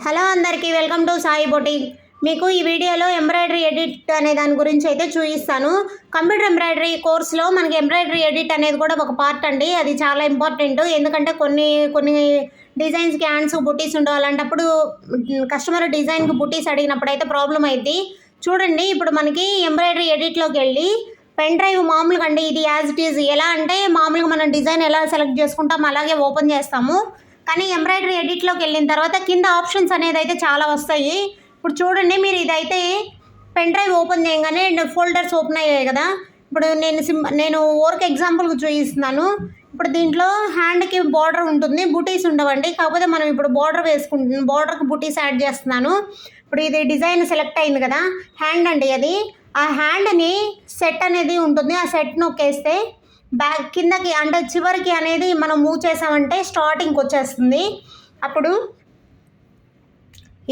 Hello అందరికీ welcome to Sai boutique. మీకు ఈ వీడియోలో ఎంబ్రాయిడరీ ఎడిట్ అనే దాని గురించి అయితే చూపిస్తాను. కంప్యూటర్ ఎంబ్రాయిడరీ కోర్స్లో మనకి ఎంబ్రాయిడరీ ఎడిట్ అనేది కూడా ఒక పార్ట్ అండి. అది చాలా ఇంపార్టెంట్. ఎందుకంటే కొన్ని డిజైన్స్కి హ్యాండ్స్ బుటీస్ ఉండవు. అలాంటప్పుడు కస్టమర్ డిజైన్కి బుటీస్ అడిగినప్పుడు అయితే ప్రాబ్లం అయింది. చూడండి, ఇప్పుడు మనకి ఎంబ్రాయిడరీ ఎడిట్లోకి వెళ్ళి పెన్ డ్రైవ్ మామూలుగా అండి, ఇది యాజ్ ఇట్ ఈజ్ ఎలా అంటే మామూలుగా మనం డిజైన్ ఎలా సెలెక్ట్ చేసుకుంటాం అలాగే ఓపెన్ చేస్తాము. కానీ ఎంబ్రాయిడరీ ఎడిట్లోకి వెళ్ళిన తర్వాత కింద ఆప్షన్స్ అనేది అయితే చాలా వస్తాయి. ఇప్పుడు చూడండి, మీరు ఇదైతే పెన్ డ్రైవ్ ఓపెన్ చేయగానే ఫోల్డర్స్ ఓపెన్ అయ్యాయి కదా. ఇప్పుడు నేను వర్క్ ఎగ్జాంపుల్కి చూపిస్తున్నాను. ఇప్పుడు దీంట్లో హ్యాండ్కి బార్డర్ ఉంటుంది, బుటీస్ ఉండవండి. కాకపోతే మనం ఇప్పుడు బార్డర్ వేసుకుంటున్నాం, బార్డర్కి బుటీస్ యాడ్ చేస్తున్నాను. ఇప్పుడు ఇది డిజైన్ సెలెక్ట్ అయింది కదా, హ్యాండ్ అండి అది. ఆ హ్యాండ్ని సెట్ అనేది ఉంటుంది, ఆ సెట్ నొక్కేస్తే బ్యాక్ కిందకి అంటే చివరికి అనేది మనం మూవ్ చేసామంటే స్టార్టింగ్కి వచ్చేస్తుంది. అప్పుడు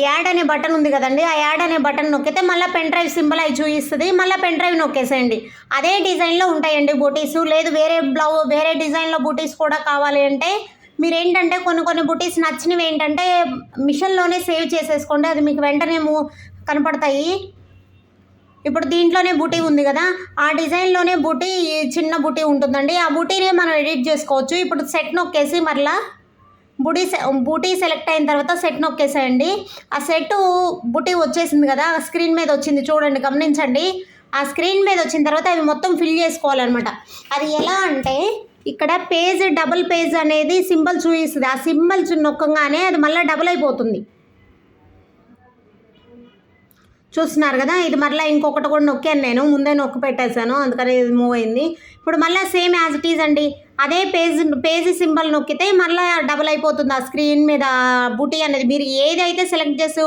యాడ్ అనే బటన్ ఉంది కదండి, ఆ యాడ్ అనే బటన్ నొక్కితే మళ్ళీ పెన్ డ్రైవ్ సింబల్ అవి చూపిస్తుంది. మళ్ళీ పెన్ డ్రైవ్ నొక్కేసేయండి. అదే డిజైన్లో ఉంటాయండి బూటీస్. లేదు వేరే డిజైన్లో బూటీస్ కూడా కావాలి అంటే మీరు ఏంటంటే కొన్ని బూటీస్ నచ్చినవి ఏంటంటే మిషన్లోనే సేవ్ చేసేసుకోండి, అది మీకు వెంటనే కనపడతాయి. ఇప్పుడు దీంట్లోనే బూటీ ఉంది కదా, ఆ డిజైన్లోనే చిన్న బూటీ ఉంటుందండి. ఆ బూటీనే మనం ఎడిట్ చేసుకోవచ్చు. ఇప్పుడు సెట్ నొక్కేసి మరలా బూటీ సెలెక్ట్ అయిన తర్వాత సెట్ నొక్కేసేయండి. ఆ సెట్ బూటీ వచ్చేసింది కదా, ఆ స్క్రీన్ మీద వచ్చింది చూడండి, గమనించండి. ఆ స్క్రీన్ మీద వచ్చిన తర్వాత అవి మొత్తం ఫిల్ చేసుకోవాలన్నమాట. అది ఎలా అంటే ఇక్కడ డబుల్ పేజ్ అనేది సింబల్ చూపిస్తుంది. ఆ సింబల్ నొక్కగానే అది మళ్ళీ డబుల్ అయిపోతుంది. చూస్తున్నారు కదా, ఇది మళ్ళీ ఇంకొకటి కూడా నొక్కాను, నేను ముందే నొక్కి పెట్టేశాను, అందుకని ఇది మూవ్ అయింది. ఇప్పుడు మళ్ళీ సేమ్ యాజ్ ఇట్ ఈజ్ అండి, అదే పేజ్ సింబల్ నొక్కితే మళ్ళీ డబుల్ అయిపోతుంది. ఆ స్క్రీన్ మీద బూటీ అనేది మీరు ఏదైతే సెలెక్ట్ చేసి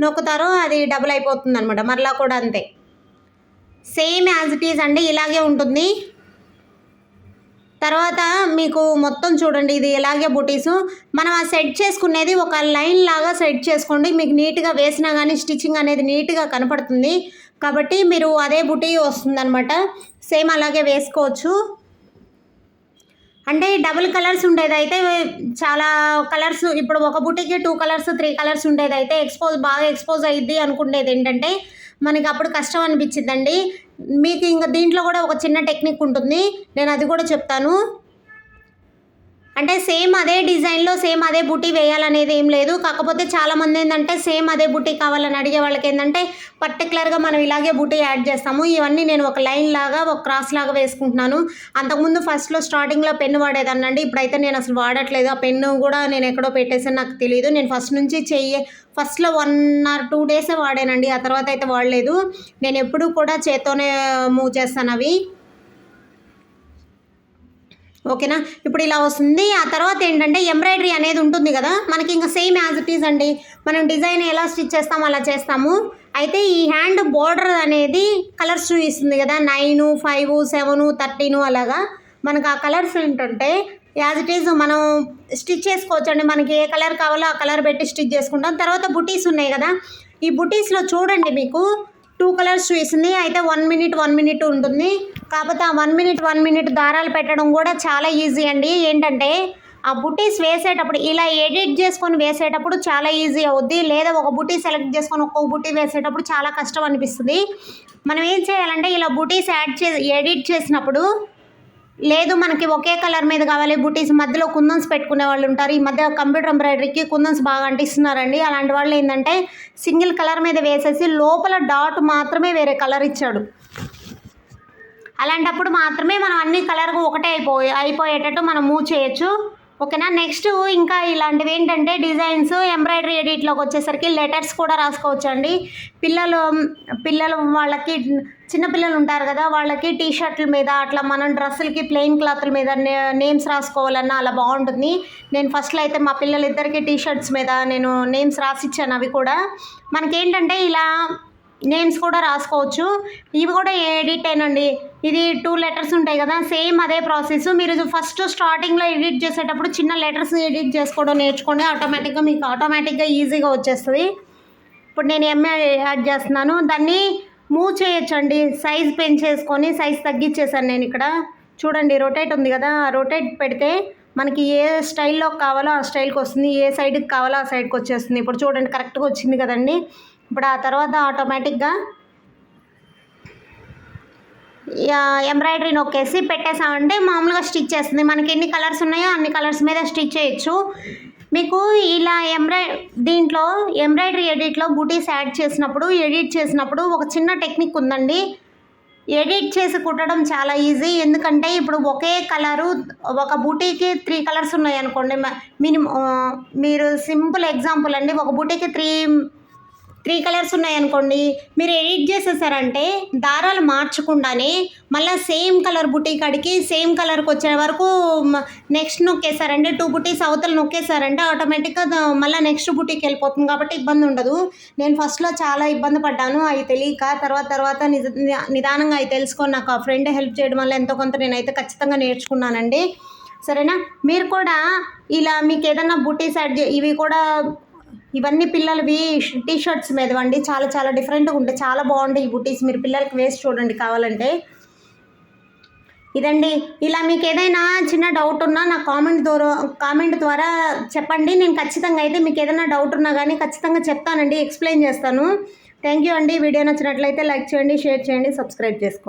నొక్కుతారో అది డబుల్ అయిపోతుంది అనమాట. మళ్ళీ కూడా అంతే, సేమ్ యాజ్ ఇట్ ఈజ్ అండి, ఇలాగే ఉంటుంది. తర్వాత మీకు మొత్తం చూడండి, ఇది ఎలాగే బుటీసు మనం ఆ సెట్ చేసుకునేది ఒక లైన్ లాగా సెట్ చేసుకోండి. మీకు నీట్గా వేసినా కానీ స్టిచ్చింగ్ అనేది నీట్గా కనపడుతుంది. కాబట్టి మీరు అదే బుటీ వస్తుందన్నమాట, సేమ్ అలాగే వేసుకోవచ్చు. అంటే డబుల్ కలర్స్ ఉండేదైతే చాలా కలర్స్, ఇప్పుడు ఒక బుటీకి 2 కలర్స్ 3 కలర్స్ ఉండేదైతే బాగా ఎక్స్పోజ్ అయ్యిద్ది అనుకునేది ఏంటంటే మనకి అప్పుడు కష్టం అనిపించిందండి. మీకు ఇంకా దీంట్లో కూడా ఒక చిన్న టెక్నిక్ ఉంటుంది, నేను అది కూడా చెప్తాను. అంటే సేమ్ అదే డిజైన్లో సేమ్ అదే బుటీ వేయాలనేది ఏం లేదు. కాకపోతే చాలామంది ఏంటంటే సేమ్ అదే బుటీ కావాలని అడిగే వాళ్ళకి ఏంటంటే పర్టికులర్గా మనం ఇలాగే బుటీ యాడ్ చేస్తాము. ఇవన్నీ నేను ఒక లైన్ లాగా ఒక క్రాస్ లాగా వేసుకుంటున్నాను. అంతకుముందు ఫస్ట్లో స్టార్టింగ్లో పెన్ను వాడేదాన్నండి, ఇప్పుడైతే నేను అసలు వాడట్లేదు. ఆ పెన్ను కూడా నేను ఎక్కడో పెట్టేసాను, నాకు తెలియదు. నేను ఫస్ట్లో 1 or 2 డేసే వాడానండి, ఆ తర్వాత అయితే వాడలేదు. నేను ఎప్పుడూ కూడా చేత్తోనే మూవ్ చేస్తాను అవి, ఓకేనా. ఇప్పుడు ఇలా వస్తుంది. ఆ తర్వాత ఏంటంటే ఎంబ్రాయిడరీ అనేది ఉంటుంది కదా మనకి, ఇంకా సేమ్ యాజ్ ఇట్ ఈజ్ అండి, మనం డిజైన్ ఎలా స్టిచ్ చేస్తామో అలా చేస్తాము. అయితే ఈ హ్యాండ్ బోర్డర్ అనేది కలర్స్ చూపిస్తుంది కదా, 9, 5, 7, 13 అలాగా. మనకు ఆ కలర్స్ ఏంటంటే యాజ్ ఇట్ ఈజ్ మనం స్టిచ్ చేసుకోవచ్చండి. మనకి ఏ కలర్ కావాలో ఆ కలర్ పెట్టి స్టిచ్ చేసుకుంటాం. తర్వాత బుటీస్ ఉన్నాయి కదా, ఈ బుటీస్లో చూడండి మీకు 2 కలర్స్ చూపిస్తుంది. అయితే 1 minute ఉంటుంది. కాకపోతే ఆ 1 minute దారాలు పెట్టడం కూడా చాలా ఈజీ అండి. ఏంటంటే ఆ బుటీస్ వేసేటప్పుడు ఇలా ఎడిట్ చేసుకొని వేసేటప్పుడు చాలా ఈజీ అవుద్ది. లేదా ఒక బుటీ సెలెక్ట్ చేసుకొని ఒక్కొక్క బుటీ వేసేటప్పుడు చాలా కష్టం అనిపిస్తుంది. మనం ఏం చేయాలంటే ఇలా బుటీస్ ఎడిట్ చేసినప్పుడు, లేదు మనకి ఒకే కలర్ మీద కావాలి బుటీస్, మధ్యలో కుందన్స్ పెట్టుకునే వాళ్ళు ఉంటారు. ఈ మధ్య కంప్యూటర్ ఎంబ్రాయిడరీకి కుందన్స్ బాగా అంటిస్తున్నారండి. అలాంటి వాళ్ళు ఏంటంటే సింగిల్ కలర్ మీద వేసేసి లోపల డాట్ మాత్రమే వేరే కలర్ ఇచ్చాడు. అలాంటప్పుడు మాత్రమే మనం అన్ని కలర్గా ఒకటే అయిపోయేటట్టు మనం మూవ్ చేయొచ్చు, ఓకేనా. నెక్స్ట్ ఇంకా ఇలాంటివి ఏంటంటే డిజైన్స్ ఎంబ్రాయిడరీ ఎడిట్లోకి వచ్చేసరికి లెటర్స్ కూడా రాసుకోవచ్చు అండి. పిల్లలు వాళ్ళకి చిన్నపిల్లలు ఉంటారు కదా, వాళ్ళకి టీషర్ట్ల మీద అట్లా మనం డ్రెస్సులకి ప్లెయిన్ క్లాత్ల మీద నేమ్స్ రాసుకోవాలన్నా అలా బాగుంటుంది. నేను ఫస్ట్లో అయితే మా పిల్లలిద్దరికీ టీషర్ట్స్ మీద నేను నేమ్స్ రాసిచ్చాను. అవి కూడా మనకేంటంటే ఇలా నేమ్స్ కూడా రాసుకోవచ్చు. ఇవి కూడా ఎడిట్ అయినండి. ఇది 2 లెటర్స్ ఉంటాయి కదా, సేమ్ అదే ప్రాసెస్. మీరు ఫస్ట్ స్టార్టింగ్లో ఎడిట్ చేసేటప్పుడు చిన్న లెటర్స్ ఎడిట్ చేసుకోవడం నేర్చుకోండి, ఆటోమేటిక్గా ఈజీగా వచ్చేస్తుంది. ఇప్పుడు నేను ఎంఏ యాడ్ చేస్తున్నాను, దాన్ని మూవ్ చేయొచ్చండి. సైజ్ పెంచేసుకొని సైజ్ తగ్గించేసాను నేను. ఇక్కడ చూడండి రొటేట్ ఉంది కదా, రొటేట్ పెడితే మనకి ఏ స్టైల్లో కావాలో ఆ స్టైల్కి వస్తుంది, ఏ సైడ్కి కావాలో ఆ సైడ్కి వచ్చేస్తుంది. ఇప్పుడు చూడండి కరెక్ట్గా వచ్చింది కదండి. ఇప్పుడు ఆ తర్వాత ఆటోమేటిక్గా ఎంబ్రాయిడరీ నొక్కేసి పెట్టేసామంటే మామూలుగా స్టిచ్ చేస్తుంది. మనకి ఎన్ని కలర్స్ ఉన్నాయో అన్ని కలర్స్ మీద స్టిచ్ చేయొచ్చు. మీకు ఇలా దీంట్లో ఎంబ్రాయిడరీ ఎడిట్లో బూటీస్ యాడ్ చేసినప్పుడు, ఎడిట్ చేసినప్పుడు ఒక చిన్న టెక్నిక్ ఉందండి. ఎడిట్ చేసి కుట్టడం చాలా ఈజీ. ఎందుకంటే ఇప్పుడు ఒకే కలరు ఒక బూటీకి 3 కలర్స్ ఉన్నాయనుకోండి, మీరు సింపుల్ ఎగ్జాంపుల్ అండి, ఒక బూటీకి 3 కలర్స్ ఉన్నాయనుకోండి, మీరు ఎడిట్ చేసేసారంటే దారాలు మార్చకుండానే మళ్ళీ సేమ్ కలర్ బుటీ కాడికి సేమ్ కలర్కి వచ్చే వరకు నెక్స్ట్ నొక్కేసారంటే 2 బుటీస్ అవతల నొక్కేసారంటే ఆటోమేటిక్గా మళ్ళీ నెక్స్ట్ బుటీకి వెళ్ళిపోతుంది. కాబట్టి ఇబ్బంది ఉండదు. నేను ఫస్ట్లో చాలా ఇబ్బంది పడ్డాను అవి తెలియక. తర్వాత నిదానంగా అవి తెలుసుకొని నాకు ఆ ఫ్రెండ్ హెల్ప్ చేయడం వల్ల ఎంతో కొంత నేనైతే ఖచ్చితంగా నేర్చుకున్నానండి. సరేనా? మీరు కూడా ఇలా మీకు ఏదన్నా బుటీస్ ఇవి కూడా ఇవన్నీ పిల్లలవి టీ షర్ట్స్ మీదవండి. చాలా చాలా డిఫరెంట్గా ఉంటాయి, చాలా బాగుంటాయి ఈ బుటీస్. మీరు పిల్లలకి వేసి చూడండి కావాలంటే. ఇదండి. ఇలా మీకు ఏదైనా చిన్న డౌట్ ఉన్నా నాకు కామెంట్ ద్వారా చెప్పండి. నేను ఖచ్చితంగా అయితే మీకు ఏదైనా డౌట్ ఉన్నా కానీ ఖచ్చితంగా చెప్తానండి, ఎక్స్ప్లెయిన్ చేస్తాను. థ్యాంక్ యూ అండి. వీడియో నచ్చినట్లయితే లైక్ చేయండి, షేర్ చేయండి, సబ్స్క్రైబ్ చేసుకోండి.